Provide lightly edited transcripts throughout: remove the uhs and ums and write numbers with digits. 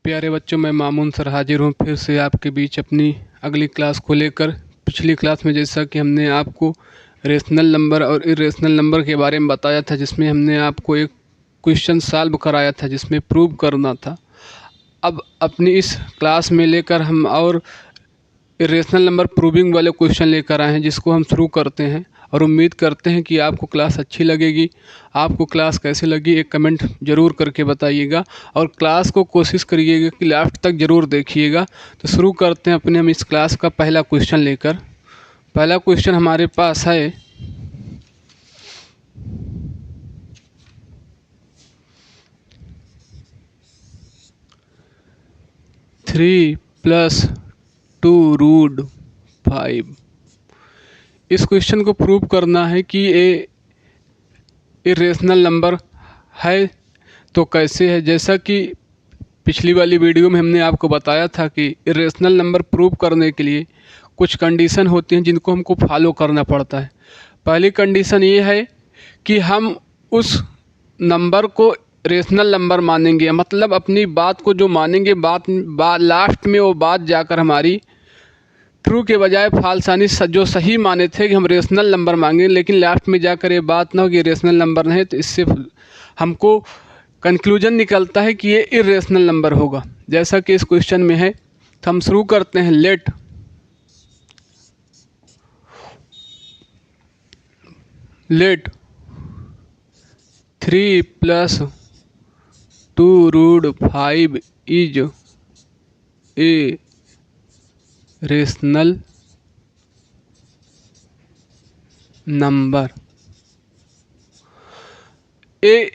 प्यारे बच्चों, मैं मामून सर हाजिर हूँ फिर से आपके बीच अपनी अगली क्लास को लेकर। पिछली क्लास में जैसा कि हमने आपको रेशनल नंबर और इरेशनल नंबर के बारे में बताया था, जिसमें हमने आपको एक क्वेश्चन सॉल्व कराया था जिसमें प्रूव करना था। अब अपनी इस क्लास में लेकर हम और इरेशनल नंबर प्रूविंग वाले क्वेश्चन लेकर आए हैं, जिसको हम शुरू करते हैं और उम्मीद करते हैं कि आपको क्लास अच्छी लगेगी। आपको क्लास कैसे लगी एक कमेंट ज़रूर करके बताइएगा और क्लास को कोशिश करिएगा कि लास्ट तक ज़रूर देखिएगा। तो शुरू करते हैं अपने हम इस क्लास का पहला क्वेश्चन लेकर। पहला क्वेश्चन हमारे पास है 3+2√5। इस क्वेश्चन को प्रूव करना है कि ये इरेशनल नंबर है तो कैसे है। जैसा कि पिछली वाली वीडियो में हमने आपको बताया था कि इरेशनल नंबर प्रूव करने के लिए कुछ कंडीशन होती हैं जिनको हमको फॉलो करना पड़ता है। पहली कंडीशन ये है कि हम उस नंबर को रेशनल नंबर मानेंगे, मतलब अपनी बात को जो मानेंगे बात लास्ट में वो बात जाकर हमारी ट्रू के बजाय फॉल्स यानी जो सही माने थे कि हम रेशनल नंबर मांगे, लेकिन लास्ट में जाकर ये बात ना हो कि रेशनल नंबर नहीं, तो इससे हमको कंक्लूजन निकलता है कि ये इरेशनल नंबर होगा। जैसा कि इस क्वेश्चन में है, तो हम शुरू करते हैं। Let 3+2√5 is a rational number. A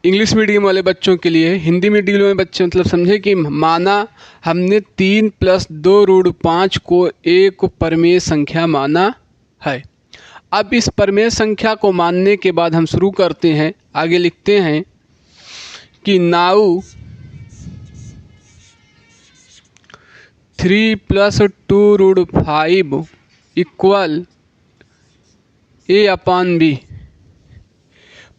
English medium वाले बच्चों के लिए, हिंदी मीडियम वाले बच्चे मतलब समझे कि माना हमने 3+2√5 को एक परमेय संख्या माना है। अब इस परमेय संख्या को मानने के बाद हम शुरू करते हैं, आगे लिखते हैं कि नाउ 3+2√5 इक्वल a/b।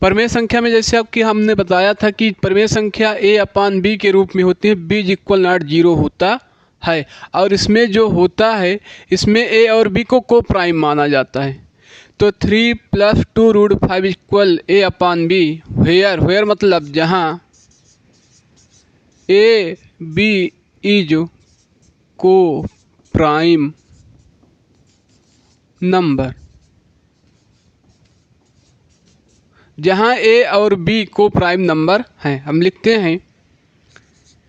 परमेय संख्या में जैसे अब कि हमने बताया था कि परमेय संख्या a/b के रूप में होती है, b = 0 होता है। और इसमें जो होता है, इसमें a और b को प्राइम माना जाता है। तो 3+2√5 इक्वल a/b वेयर मतलब जहाँ a b इज को प्राइम नंबर। जहाँ a और b को प्राइम नंबर हैं, हम लिखते हैं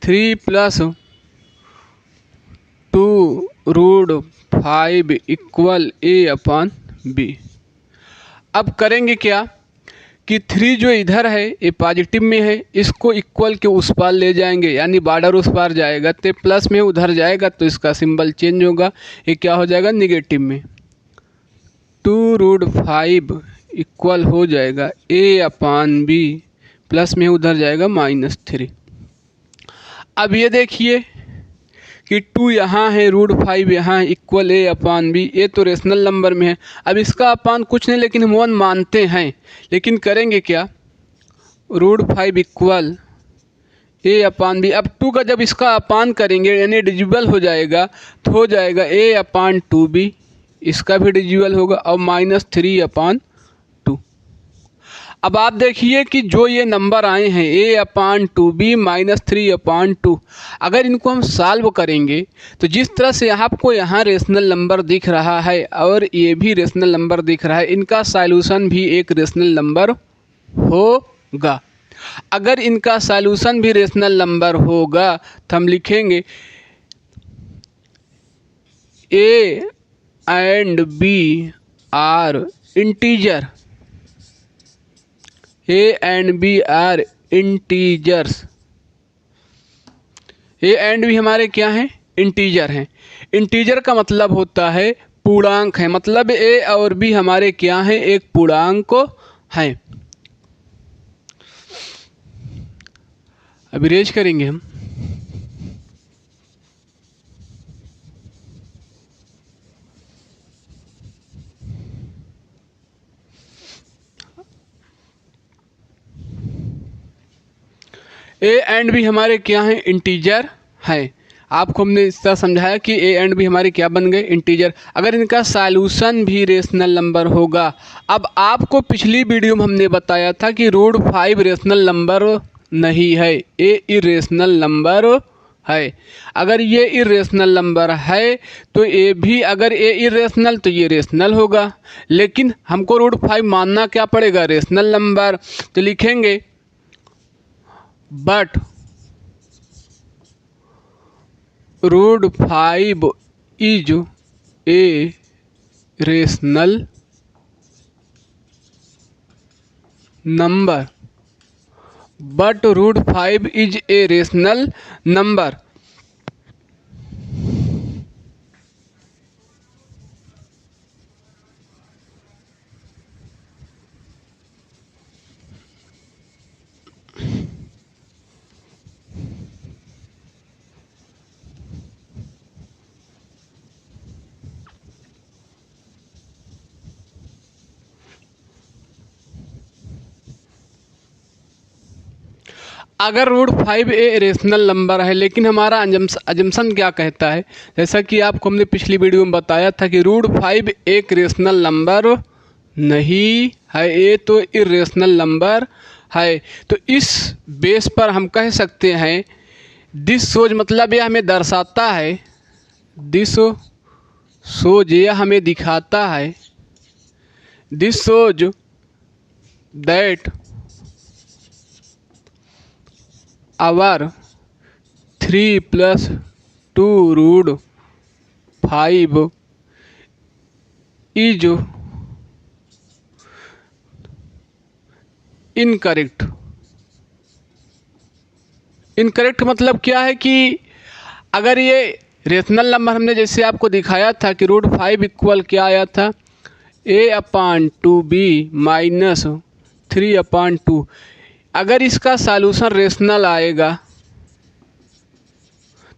3+2√5 इक्वल a/b। अब करेंगे क्या कि 3 जो इधर है ये पॉजिटिव में है, इसको इक्वल के उस पार ले जाएंगे, यानी बॉर्डर उस पार जाएगा तो प्लस में उधर जाएगा तो इसका सिंबल चेंज होगा, ये क्या हो जाएगा नेगेटिव में। 2√5 इक्वल हो जाएगा a/b, प्लस में उधर जाएगा -3। अब ये देखिए कि 2 यहाँ है, √5 यहाँ है, इक्वल a/b। ये तो रेशनल नंबर में है। अब इसका अपान कुछ नहीं, लेकिन हम 1 मानते हैं। लेकिन करेंगे क्या, √5 इक्वल a/b। अब 2 का जब इसका अपान करेंगे यानी डिजिबल हो जाएगा, तो हो जाएगा a/2b, इसका भी डिजिबल होगा, और -3/2। अब आप देखिए कि जो ये नंबर आए हैं a/2b -3/2, अगर इनको हम सॉल्व करेंगे तो जिस तरह से आपको यहाँ रेशनल नंबर दिख रहा है और ये भी रेशनल नंबर दिख रहा है, इनका सॉल्यूशन भी एक रेशनल नंबर होगा। अगर इनका सॉल्यूशन भी रेशनल नंबर होगा तो हम लिखेंगे a and b are integer. a and b are integers. a and b हमारे क्या हैं, इंटीजर हैं। इंटीजर का मतलब होता है पूर्णांक है, मतलब a और b हमारे क्या हैं, एक पूर्णांक हैं। अब इरेज करेंगे हम। ए एंड बी हमारे क्या हैं, इंटीजर हैं। आपको हमने इस तरह समझाया कि ए एंड बी हमारे क्या बन गए, इंटीजर। अगर इनका सॉल्यूशन भी रेशनल नंबर होगा। अब आपको पिछली वीडियो में हमने बताया था कि रूट 5 रेशनल नंबर नहीं है, ए इरेशनल नंबर है। अगर ये इरेशनल नंबर है तो ए भी, अगर ए इरेशनल तो ये रेशनल होगा। लेकिन हमको रूट 5 मानना क्या पड़ेगा, रेशनल नंबर। तो लिखेंगे but root 5 is a rational number, but root 5 is a rational number. अगर रूट 5 ए रेशनल नंबर है, लेकिन हमारा अजम्पशन क्या कहता है, जैसा कि आपको हमने पिछली वीडियो में बताया था कि रूट 5 एक रेशनल नंबर नहीं है, ए तो इरेशनल नंबर है। तो इस बेस पर हम कह सकते हैं दिस शोज, मतलब यह हमें दर्शाता है, दिस शोज यह हमें दिखाता है, this shows that our 3 + 2 root 5 is incorrect. Incorrect मतलब क्या है कि अगर ये रेशनल नंबर, हमने जैसे आपको दिखाया था कि रूट 5 इक्वल क्या आया था, a/2b - 3/2। अगर इसका सॉल्यूशन रेशनल आएगा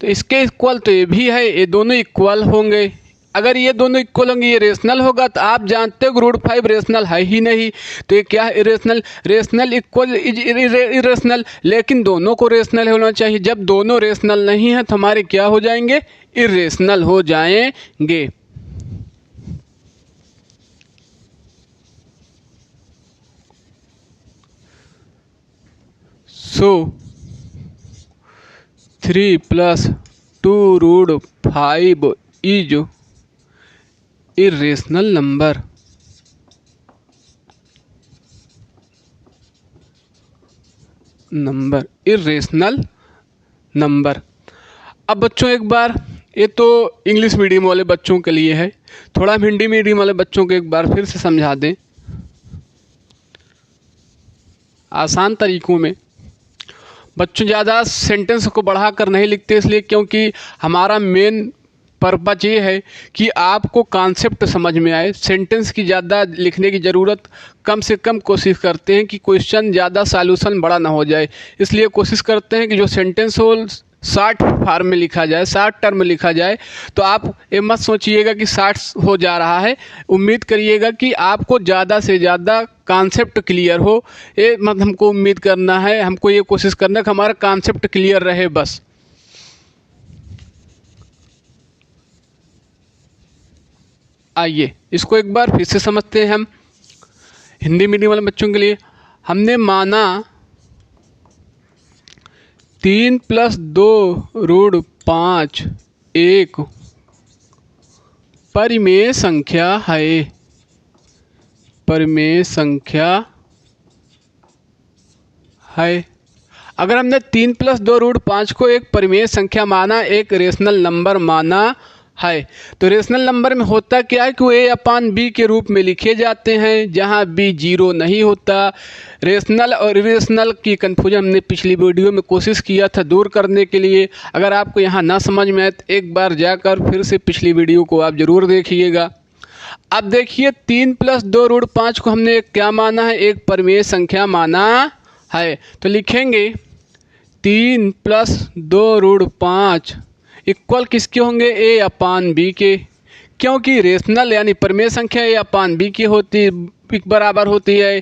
तो इसके इक्वल तो ये भी है, ये दोनों इक्वल होंगे। अगर ये दोनों इक्वल होंगे, ये रेशनल होगा, तो आप जानते हो रूट 5 रेशनल है ही नहीं, तो ये क्या है, irrational. Rational equal is irrational, लेकिन दोनों को रेशनल होना चाहिए। जब दोनों रेशनल नहीं है तो हमारे क्या हो जाएंगे, इरेशनल हो जाएंगे। So 3 + 2 root 5 is irrational number. Irrational number. अब बच्चों एक बार, ये तो इंग्लिश मीडियम वाले बच्चों के लिए है, थोड़ा हम हिंदी मीडियम वाले बच्चों को एक बार फिर से समझा दें आसान तरीकों में। बच्चों ज़्यादा सेंटेंस को बढ़ा कर नहीं लिखते, इसलिए क्योंकि हमारा मेन पर्पज ये है कि आपको कॉन्सेप्ट समझ में आए। सेंटेंस की ज़्यादा लिखने की ज़रूरत कम से कम कोशिश करते हैं कि क्वेश्चन ज़्यादा सॉल्यूशन बड़ा ना हो जाए, इसलिए कोशिश करते हैं कि जो सेंटेंस हो शॉर्ट फॉर्म में लिखा जाए, शॉर्ट टर्म में लिखा जाए। तो आप ये मत सोचिएगा कि शॉर्ट हो जा रहा है, उम्मीद करिएगा कि आपको ज़्यादा से ज़्यादा कॉन्सेप्ट क्लियर हो। ये मत हमको उम्मीद करना है, हमको ये कोशिश करना है कि हमारा कॉन्सेप्ट क्लियर रहे बस। आइए इसको एक बार फिर से समझते हैं हम हिंदी मीडियम वाले बच्चों के लिए। हमने माना 3 + 2 रूट 5 एक परिमेय संख्या है, परिमेय संख्या है। अगर हमने 3 + 2 रूट 5 को एक परिमेय संख्या माना, एक रेशनल नंबर माना है, तो रेशनल नंबर में होता क्या है कि वो a/b के रूप में लिखे जाते हैं, जहां b 0 नहीं होता। रेशनल और इरेशनल की कन्फ्यूजन हमने पिछली वीडियो में कोशिश किया था दूर करने के लिए। अगर आपको यहाँ ना समझ में आए तो एक बार जाकर फिर से पिछली वीडियो को आप ज़रूर देखिएगा। अब देखिए 3 + 2 रूट 5 को हमने क्या माना है, एक परिमेय संख्या माना है। तो लिखेंगे 3 + 2 रूट 5 इक्वल किसके होंगे, a/b के, क्योंकि रेशनल यानी परिमेय संख्या a/b की होती, बराबर होती है,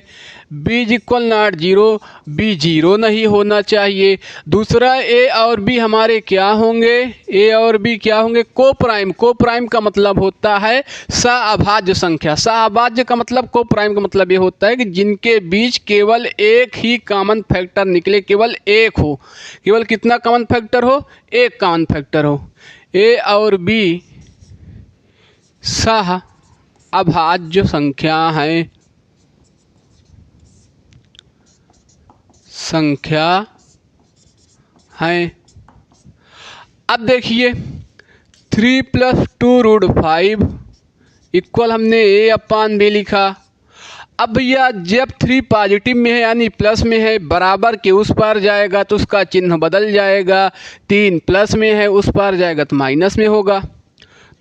b is equal not zero, b zero नहीं होना चाहिए। दूसरा a और b हमारे क्या होंगे, a और b क्या होंगे, को प्राइम। को प्राइम का मतलब होता है सअभाज्य संख्या। सअभाज्य का मतलब, को प्राइम का मतलब ये होता है कि जिनके बीच केवल एक ही कॉमन फैक्टर निकले, केवल एक हो। केवल कितना कॉमन फैक्टर हो, एक कॉमन फैक्टर हो। a और b सह अभाज्य संख्या है, अब देखिए 3 + 2√5 इक्वल हमने a अपान b लिखा। अब भैया जब 3 पॉजिटिव में है यानी प्लस में है, बराबर के उस पार जाएगा तो उसका चिन्ह बदल जाएगा। 3 प्लस में है उस पार जाएगा तो माइनस में होगा।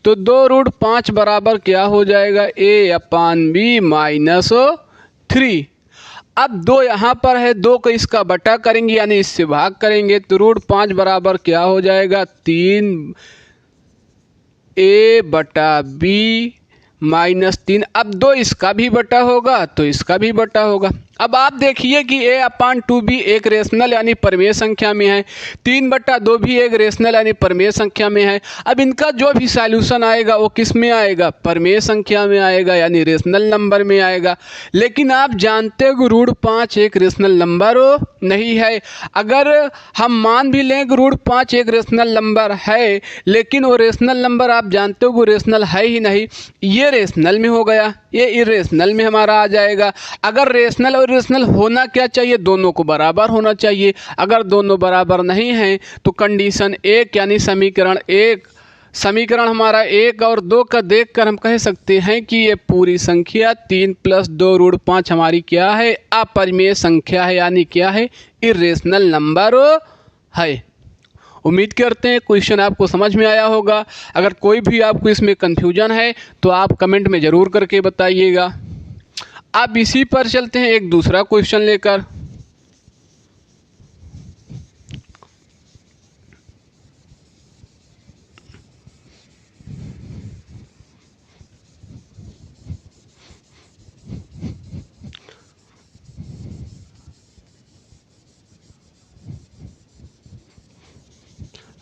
तो 2√5 बराबर क्या हो जाएगा, a अपान b माइनस 3। अब 2 यहाँ पर है, 2 को इसका बटा करेंगे यानी इससे भाग करेंगे तो √5 बराबर क्या हो जाएगा, 3 a बटा b माइनस 3। अब 2 इसका भी बटा होगा तो इसका भी बटा होगा। अब आप देखिए कि a अपान 2b एक रेशनल यानी परिमेय संख्या में है, 3/2 भी एक रेशनल यानी परिमेय संख्या में है। अब इनका जो भी सॉल्यूशन आएगा वो किस में आएगा, परिमेय संख्या में आएगा यानी रेशनल नंबर में आएगा। लेकिन आप जानते हो √5 एक रेशनल नंबर नहीं है। अगर हम मान भी लें कि √5 एक रेशनल नंबर है, लेकिन वो रेशनल नंबर आप जानते हो वो रेशनल है ही नहीं। ये रेशनल में हो गया, ये इरेशनल में हमारा आ जाएगा। अगर रेशनल और इरेशनल होना क्या चाहिए, दोनों को बराबर होना चाहिए। अगर दोनों बराबर नहीं हैं तो कंडीशन 1 यानी समीकरण हमारा 1 और 2 का देखकर हम कह सकते हैं कि ये पूरी संख्या 3 + 2√5 हमारी क्या है, अपरिमेय संख्या है यानी क्या है, इरेशनल नंबर है। उम्मीद करते हैं क्वेश्चन आपको समझ में आया होगा। अगर कोई भी आपको इसमें कन्फ्यूजन है तो आप कमेंट में ज़रूर करके बताइएगा। अब इसी पर चलते हैं एक दूसरा क्वेश्चन लेकर।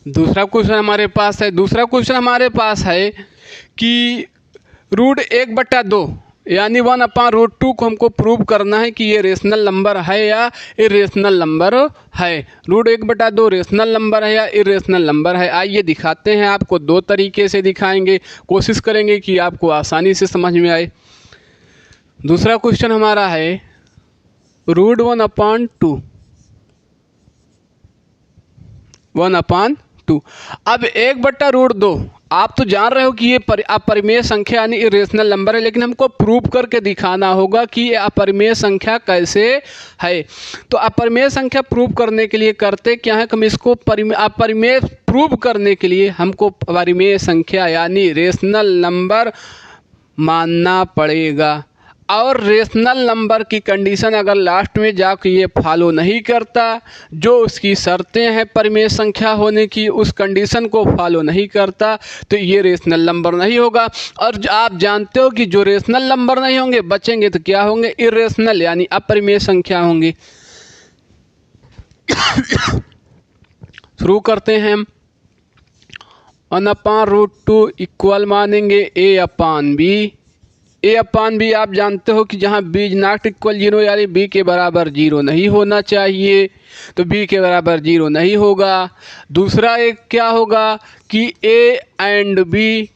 दूसरा क्वेश्चन हमारे पास है कि √1/2 यानी 1/√2 को हमको प्रूव करना है कि ये रेशनल नंबर है या इरेशनल नंबर है। √1/2 रेशनल नंबर है या इरेशनल नंबर है। आइए दिखाते हैं, आपको 2 तरीके से दिखाएंगे, कोशिश करेंगे कि आपको आसानी से समझ में आए। दूसरा क्वेश्चन हमारा है √1/2 1/2। अब 1/√2 आप तो जान रहे हो कि ये अपरिमेय संख्या यानी इरेशनल नंबर है, लेकिन हमको प्रूव करके दिखाना होगा कि ये अपरिमेय संख्या कैसे है। तो अपरिमेय संख्या प्रूव करने के लिए करते क्या है, हम इसको अपरिमेय प्रूव करने के लिए हमको परिमेय संख्या यानी रेशनल नंबर मानना पड़ेगा। और रेशनल नंबर की कंडीशन अगर लास्ट में जाकर ये फॉलो नहीं करता, जो उसकी शर्तें हैं परिमेय संख्या होने की, उस कंडीशन को फॉलो नहीं करता तो ये रेशनल नंबर नहीं होगा। और आप जानते हो कि जो रेशनल नंबर नहीं होंगे बचेंगे तो क्या होंगे, इरेशनल यानी अपरिमेय संख्या होंगी। शुरू करते हैं हम। 1/√2 इक्वल मानेंगे a अपान b। आप जानते हो कि जहाँ b नॉट इक्वल 0 यानी b के बराबर 0 नहीं होना चाहिए, तो b के बराबर 0 नहीं होगा। दूसरा एक क्या होगा कि a एंड b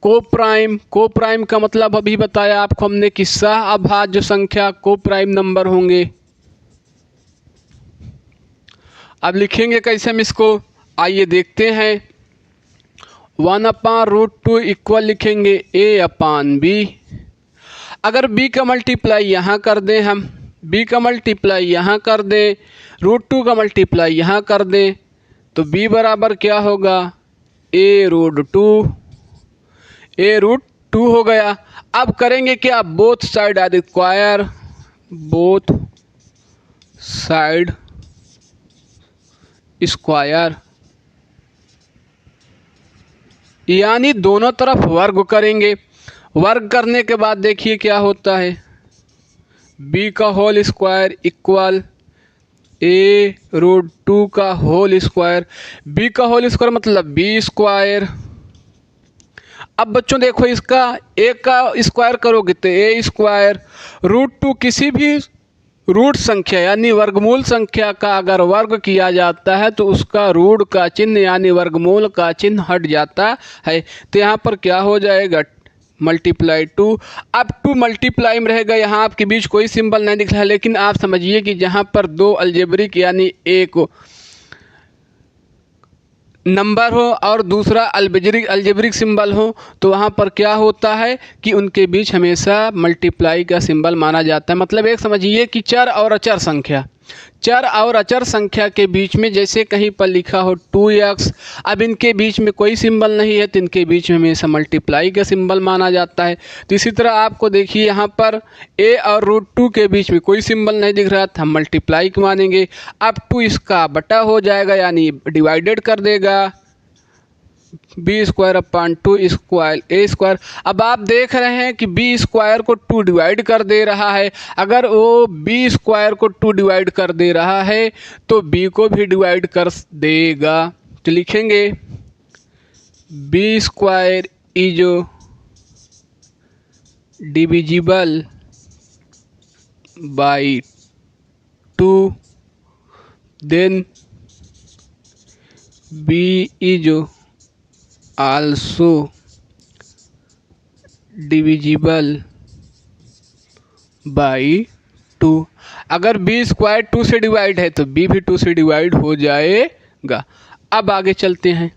को प्राइम का मतलब अभी बताया आपको हमने कि सह-अभाज्य संख्या को प्राइम नंबर होंगे। अब लिखेंगे कैसे हम इसको, आइए देखते हैं। 1/√2 इक्वल लिखेंगे a अपान b। अगर b का मल्टीप्लाई यहाँ कर दें, हम b का मल्टीप्लाई यहाँ कर दें, √2 का मल्टीप्लाई यहाँ कर दें तो b बराबर क्या होगा, a√2 हो गया। अब करेंगे क्या, बोथ साइड स्क्वायर यानी दोनों तरफ वर्ग करेंगे। वर्ग करने के बाद देखिए क्या होता है, बी का होल स्क्वायर इक्वल ए रूट 2 का होल स्क्वायर। बी का होल स्क्वायर मतलब बी स्क्वायर। अब बच्चों देखो, इसका ए का स्क्वायर करोगे तो ए स्क्वायर। रूट 2 किसी भी रूट संख्या यानी वर्गमूल संख्या का अगर वर्ग किया जाता है तो उसका रूट का चिन्ह यानी वर्गमूल का चिन्ह हट जाता है। तो यहाँ पर क्या हो जाएगा, मल्टीप्लाई 2। अब 2 मल्टीप्लाई में रहेगा, यहाँ आपके बीच कोई सिंबल नहीं दिख रहा है, लेकिन आप समझिए कि जहाँ पर दो अलजेब्रिक यानी एक नंबर हो और दूसरा अलजेब्रिक सिंबल हो तो वहाँ पर क्या होता है कि उनके बीच हमेशा मल्टीप्लाई का सिंबल माना जाता है। मतलब एक समझिए कि चर और अचर संख्या के बीच में जैसे कहीं पर लिखा हो 2x, अब इनके बीच में कोई सिंबल नहीं है तो इनके बीच में हमेशा मल्टीप्लाई का सिंबल माना जाता है। तो इसी तरह आपको देखिए यहाँ पर a और रूट 2 के बीच में कोई सिंबल नहीं दिख रहा था, हम मल्टीप्लाई को मानेंगे। अब 2 इसका बटा हो जाएगा यानी डिवाइडेड कर देगा, बी स्क्वायर अपान 2 स्क्वायर ए स्क्वायर। अब आप देख रहे हैं कि बी स्क्वायर को 2 डिवाइड कर दे रहा है। अगर वो बी स्क्वायर को 2 डिवाइड कर दे रहा है तो बी को भी डिवाइड कर देगा। तो लिखेंगे B square is divisible by 2, then B is also divisible by 2। अगर बी स्क्वायर 2 से डिवाइड है तो बी भी 2 से डिवाइड हो जाएगा। अब आगे चलते हैं।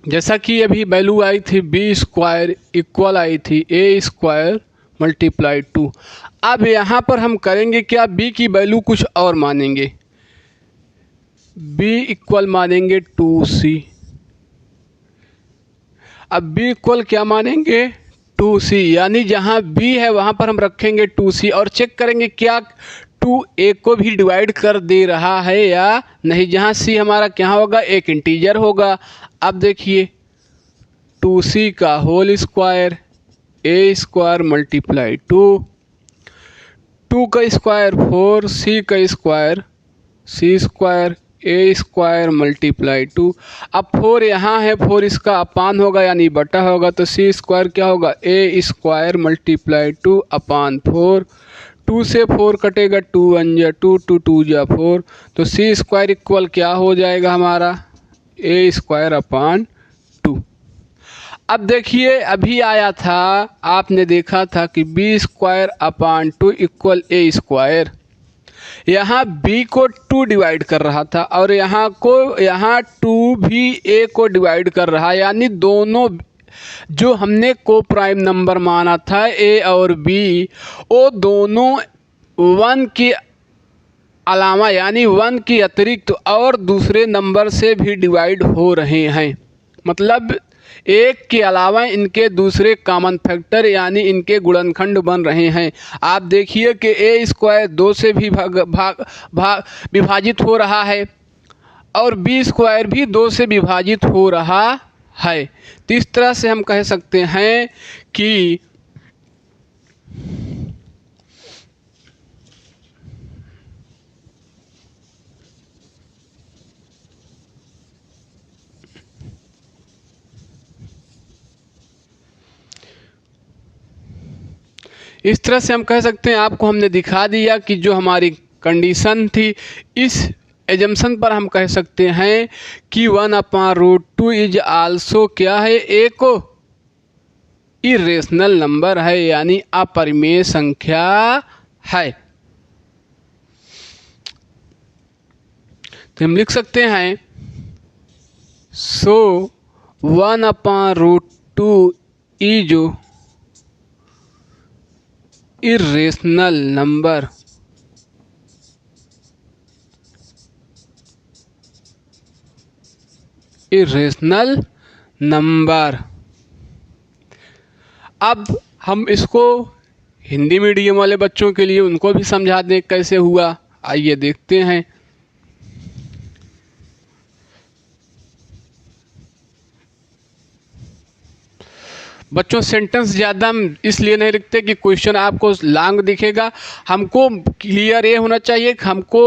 जैसा कि अभी वैल्यू आई थी बी स्क्वायर इक्वल आई थी ए स्क्वायर मल्टीप्लाई 2। अब यहाँ पर हम करेंगे क्या, बी की वैल्यू कुछ और मानेंगे, बी इक्वल मानेंगे 2c। अब बी इक्वल क्या मानेंगे 2c, यानी जहाँ b है वहाँ पर हम रखेंगे 2c और चेक करेंगे क्या 2 a को भी डिवाइड कर दे रहा है या नहीं। जहाँ c हमारा क्या होगा, एक इंटीजर होगा। अब देखिए 2c का होल स्क्वायर ए स्क्वायर मल्टीप्लाई 2, 2 का स्क्वायर 4, c का स्क्वायर c स्क्वायर ए स्क्वायर मल्टीप्लाई 2। अब 4 यहाँ है, 4 इसका अपान होगा यानी बटा होगा, तो c स्क्वायर क्या होगा ए स्क्वायर मल्टीप्लाई 2 अपान 4। 2 से 4 कटेगा, 2 1 जा 2, 2 2 जा 4, तो c स्क्वायर इक्वल क्या हो जाएगा हमारा ए स्क्वायर अपान 2। अब देखिए अभी आया था, आपने देखा था कि बी स्क्वायर अपान 2 इक्वल ए स्क्वायर। यहाँ b को 2 डिवाइड कर रहा था और यहाँ 2 भी a को डिवाइड कर रहा है, यानी दोनों जो हमने को प्राइम नंबर माना था a और b, वो दोनों 1 के अलावा यानी 1 के अतिरिक्त और दूसरे नंबर से भी डिवाइड हो रहे हैं। मतलब एक के अलावा इनके दूसरे कॉमन फैक्टर यानी इनके गुणनखंड बन रहे हैं। आप देखिए कि ए स्क्वायर 2 से भी विभाजित हो रहा है और बी स्क्वायर भी 2 से विभाजित हो रहा है। तो इस तरह से हम कह सकते हैं कि आपको हमने दिखा दिया कि जो हमारी कंडीशन थी, इस एजम्पशन पर हम कह सकते हैं कि 1/√2 इज आल्सो क्या है, एक इरेशनल नंबर है यानी अपरिमेय संख्या है। तो हम लिख सकते हैं सो 1/√2 is irrational number irrational number. अब हम इसको हिंदी मीडियम वाले बच्चों के लिए उनको भी समझा दें कैसे हुआ। आइए देखते हैं। बच्चों सेंटेंस ज़्यादा हम इसलिए नहीं लिखते कि क्वेश्चन आपको लॉन्ग दिखेगा। हमको क्लियर ये होना चाहिए कि हमको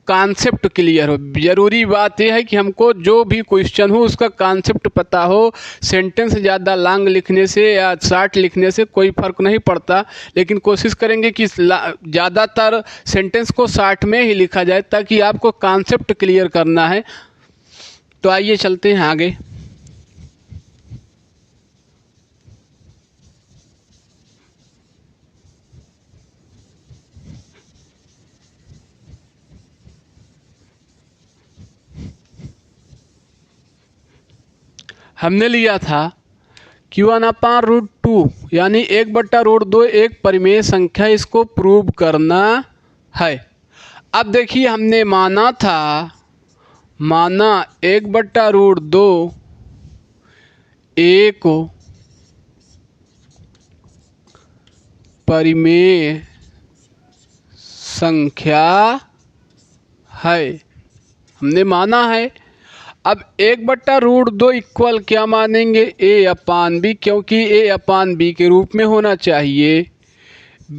कॉन्सेप्ट क्लियर हो। ज़रूरी बात यह है कि हमको जो भी क्वेश्चन हो उसका कॉन्सेप्ट पता हो। सेंटेंस ज़्यादा लॉन्ग लिखने से या शॉर्ट लिखने से कोई फ़र्क नहीं पड़ता, लेकिन कोशिश करेंगे कि ज़्यादातर सेंटेंस को शॉर्ट में ही लिखा जाए ताकि आपको कॉन्सेप्ट क्लियर करना है। तो आइए चलते हैं आगे। हमने लिया था Q1/√2 यानी 1/√2 एक परिमेय संख्या, इसको प्रूव करना है। अब देखिए हमने माना 1/√2 एक परिमेय संख्या है, हमने माना है। अब 1/√2 इक्वल क्या मानेंगे? A/B, क्योंकि A/B के रूप में होना चाहिए।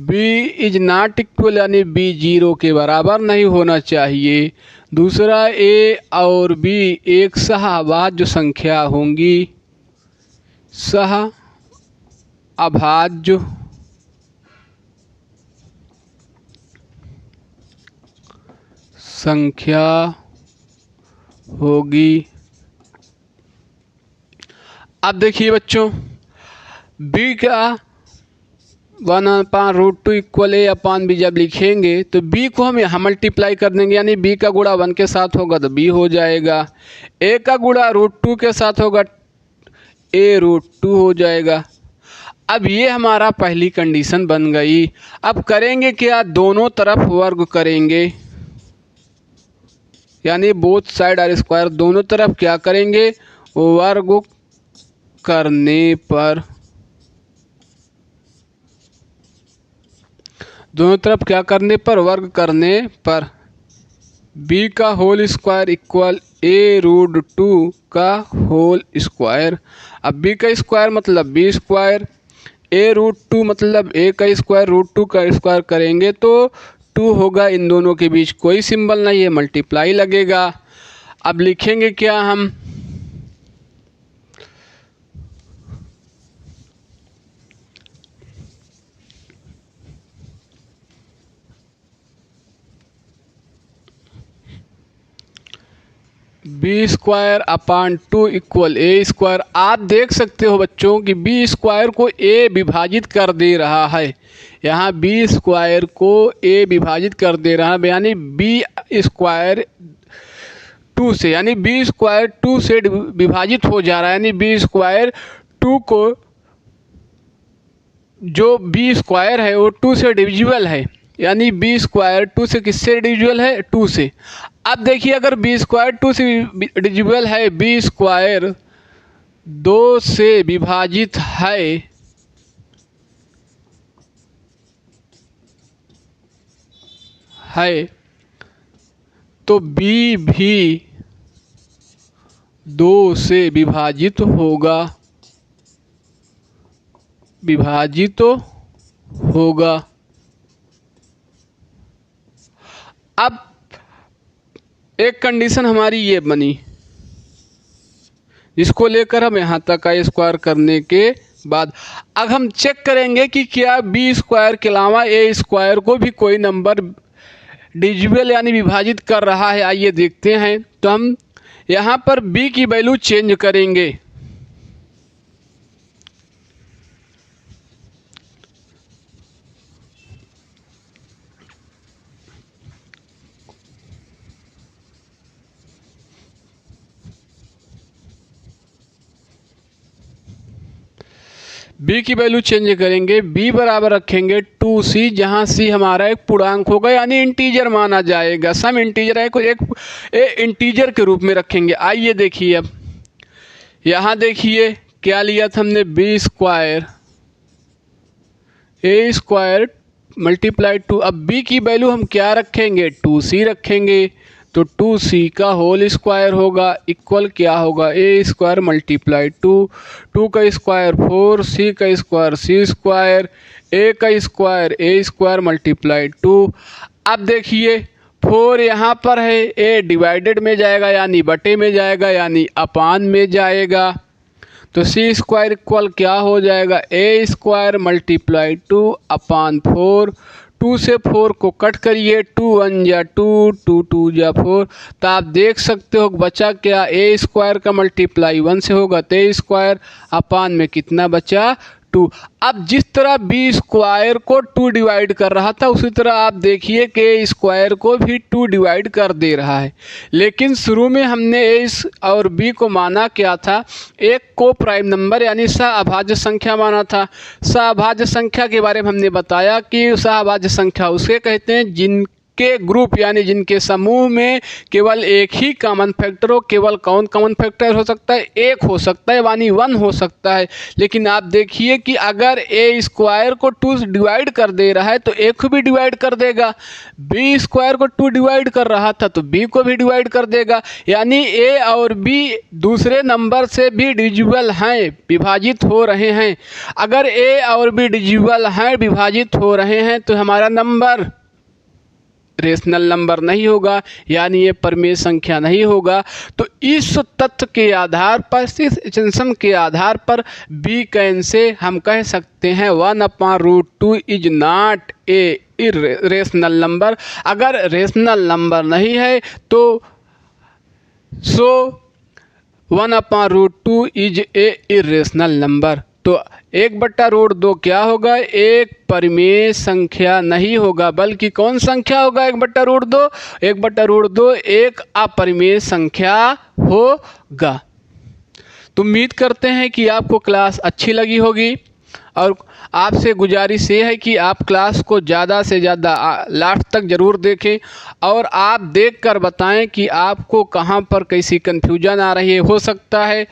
B इज नॉट इक्वल यानी B 0 के बराबर नहीं होना चाहिए। दूसरा A और B एक सहअभाज्य संख्या होंगी। सहअभाज्य संख्या होगी। अब देखिए बच्चों, B का 1/√2 इक्वल A/B जब लिखेंगे तो B को हम यहाँ मल्टीप्लाई कर देंगे, यानी B का गुणा 1 के साथ होगा तो B हो जाएगा। A का गुणा √2 के साथ होगा A√2 हो जाएगा। अब ये हमारा पहली कंडीशन बन गई। अब करेंगे क्या? दोनों तरफ वर्ग करेंगे, यानी बोथ साइड आर स्क्वायर। दोनों तरफ क्या करेंगे? वर्ग करने पर, दोनों तरफ क्या करने पर? वर्ग करने पर B का होल स्क्वायर इक्वल A√2 का होल स्क्वायर। अब B का स्क्वायर मतलब B स्क्वायर, A√2 मतलब A का स्क्वायर, √2 का स्क्वायर करेंगे तो 2 होगा। इन दोनों के बीच कोई सिंबल नहीं है, मल्टीप्लाई लगेगा। अब लिखेंगे क्या हम? B²/2 equal A²। आप देख सकते हो बच्चों कि B² को A विभाजित कर दे रहा है। यहाँ B² को A विभाजित कर दे रहा है, यानी B² 2 से, यानी B² 2 से विभाजित हो जा रहा है। यानी B² 2 को, जो B² है वो 2 से डिविजिबल है, यानी B² 2 से किससे डिविजिबल है? 2 से। अब देखिए अगर B² 2 से डिविजिबल है, B² 2 से विभाजित है तो B भी 2 से विभाजित होगा। अब एक कंडीशन हमारी ये बनी, जिसको लेकर हम यहाँ तक का स्क्वायर करने के बाद अब हम चेक करेंगे कि क्या B² के अलावा A² को भी कोई नंबर डिविजिबल यानी विभाजित कर रहा है। आइए देखते हैं। तो हम यहाँ पर B की वैल्यू चेंज करेंगे। B की वैल्यू चेंज करेंगे। B बराबर रखेंगे 2C, जहाँ C हमारा एक पूर्णांक होगा यानी इंटीजर माना जाएगा। सम इंटीजर है, एक इंटीजर के रूप में रखेंगे। आइए देखिए अब यहाँ देखिए क्या लिया था हमने, बी स्क्वायर ए स्क्वायर मल्टीप्लाई 2। अब b की वैल्यू हम क्या रखेंगे, 2c रखेंगे, तो 2c का होल स्क्वायर होगा इक्वल क्या होगा, ए स्क्वायर मल्टीप्लाई 2, 2 का स्क्वायर 4, c का स्क्वायर c स्क्वायर, a का स्क्वायर a स्क्वायर मल्टीप्लाई 2। अब देखिए 4 यहाँ पर है, a डिवाइडेड में जाएगा यानी बटे में जाएगा यानी अपान में जाएगा, तो सी स्क्वायर इक्वल क्या हो जाएगा, ए स्क्वायर मल्टीप्लाई 2 अपान 4। 2 से 4 को कट करिए, 2 1 जा 2, 2 2 जा 4, तो आप देख सकते हो बचा क्या, ए स्क्वायर का मल्टीप्लाई 1 से होगा तो ए स्क्वायर अपान में कितना बचा 2। अब जिस तरह बी स्क्वायर को 2 डिवाइड कर रहा था उसी तरह आप देखिए कि ए स्क्वायर को भी 2 डिवाइड कर दे रहा है। लेकिन शुरू में हमने ए और बी को माना क्या था, एक को प्राइम नंबर यानी सहअभाज्य संख्या माना था। सहअभाज्य संख्या के बारे में हमने बताया कि सहअभाज्य संख्या उसे कहते हैं जिनके ग्रुप यानी जिनके समूह में केवल एक ही कॉमन फैक्टर हो। केवल कौन कॉमन फैक्टर हो सकता है, एक हो सकता है यानी 1 हो सकता है। लेकिन आप देखिए कि अगर ए स्क्वायर को 2 डिवाइड कर दे रहा है तो ए को भी डिवाइड कर देगा, बी स्क्वायर को 2 डिवाइड कर रहा था तो बी को भी डिवाइड कर देगा, यानी ए और बी दूसरे नंबर से भी डिविजिबल हैं, विभाजित हो रहे हैं। अगर ए और बी डिविजिबल हैं, विभाजित हो रहे हैं, तो हमारा नंबर रेशनल नंबर नहीं होगा, यानी ये परिमेय संख्या नहीं होगा। तो इस तथ्य के आधार पर, इस एक्सटेंशन के आधार पर बी कैन से हम कह सकते हैं 1/√2 is not a rational number. अगर रेशनल नंबर नहीं है तो 1/√2 इज ए इरेशनल नंबर। तो 1/√2 क्या होगा, एक परिमेय संख्या नहीं होगा, बल्कि कौन संख्या होगा 1/√2, 1/√2 एक अपरिमेय संख्या होगा। तो उम्मीद करते हैं कि आपको क्लास अच्छी लगी होगी और आपसे गुजारिश ये है कि आप क्लास को ज़्यादा से ज़्यादा लास्ट तक ज़रूर देखें और आप देखकर बताएं कि आपको कहाँ पर कैसी कन्फ्यूजन आ रही है। हो सकता है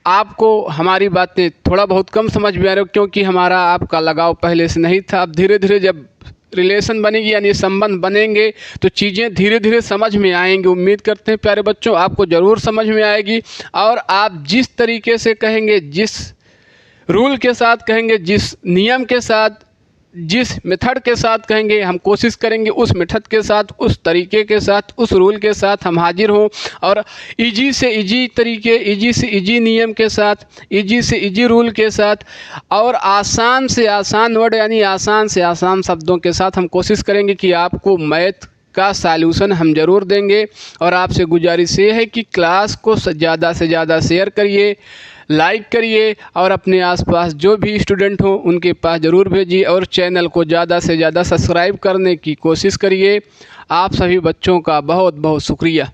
आपको हमारी बातें थोड़ा बहुत कम समझ में आ रही हो, क्योंकि हमारा आपका लगाव पहले से नहीं था। अब धीरे धीरे जब रिलेशन बनेगी यानी संबंध बनेंगे तो चीज़ें धीरे धीरे समझ में आएंगी। उम्मीद करते हैं प्यारे बच्चों आपको ज़रूर समझ में आएगी और आप जिस तरीके से कहेंगे, जिस रूल के साथ कहेंगे, जिस नियम के साथ, जिस मेथड के साथ कहेंगे, हम कोशिश करेंगे उस मेथड के साथ, उस तरीके के साथ, उस रूल के साथ हम हाजिर हों और इजी से इजी तरीके, इजी से इजी नियम के साथ, इजी से इजी रूल के साथ और आसान से आसान वर्ड यानी आसान से आसान शब्दों के साथ हम कोशिश करेंगे कि आपको मैथ का सॉल्यूशन हम ज़रूर देंगे। और आपसे गुजारिश ये है कि क्लास को ज़्यादा से ज़्यादा शेयर करिए, लाइक करिए और अपने आसपास जो भी स्टूडेंट हो उनके पास ज़रूर भेजिए और चैनल को ज़्यादा से ज़्यादा सब्सक्राइब करने की कोशिश करिए। आप सभी बच्चों का बहुत बहुत शुक्रिया।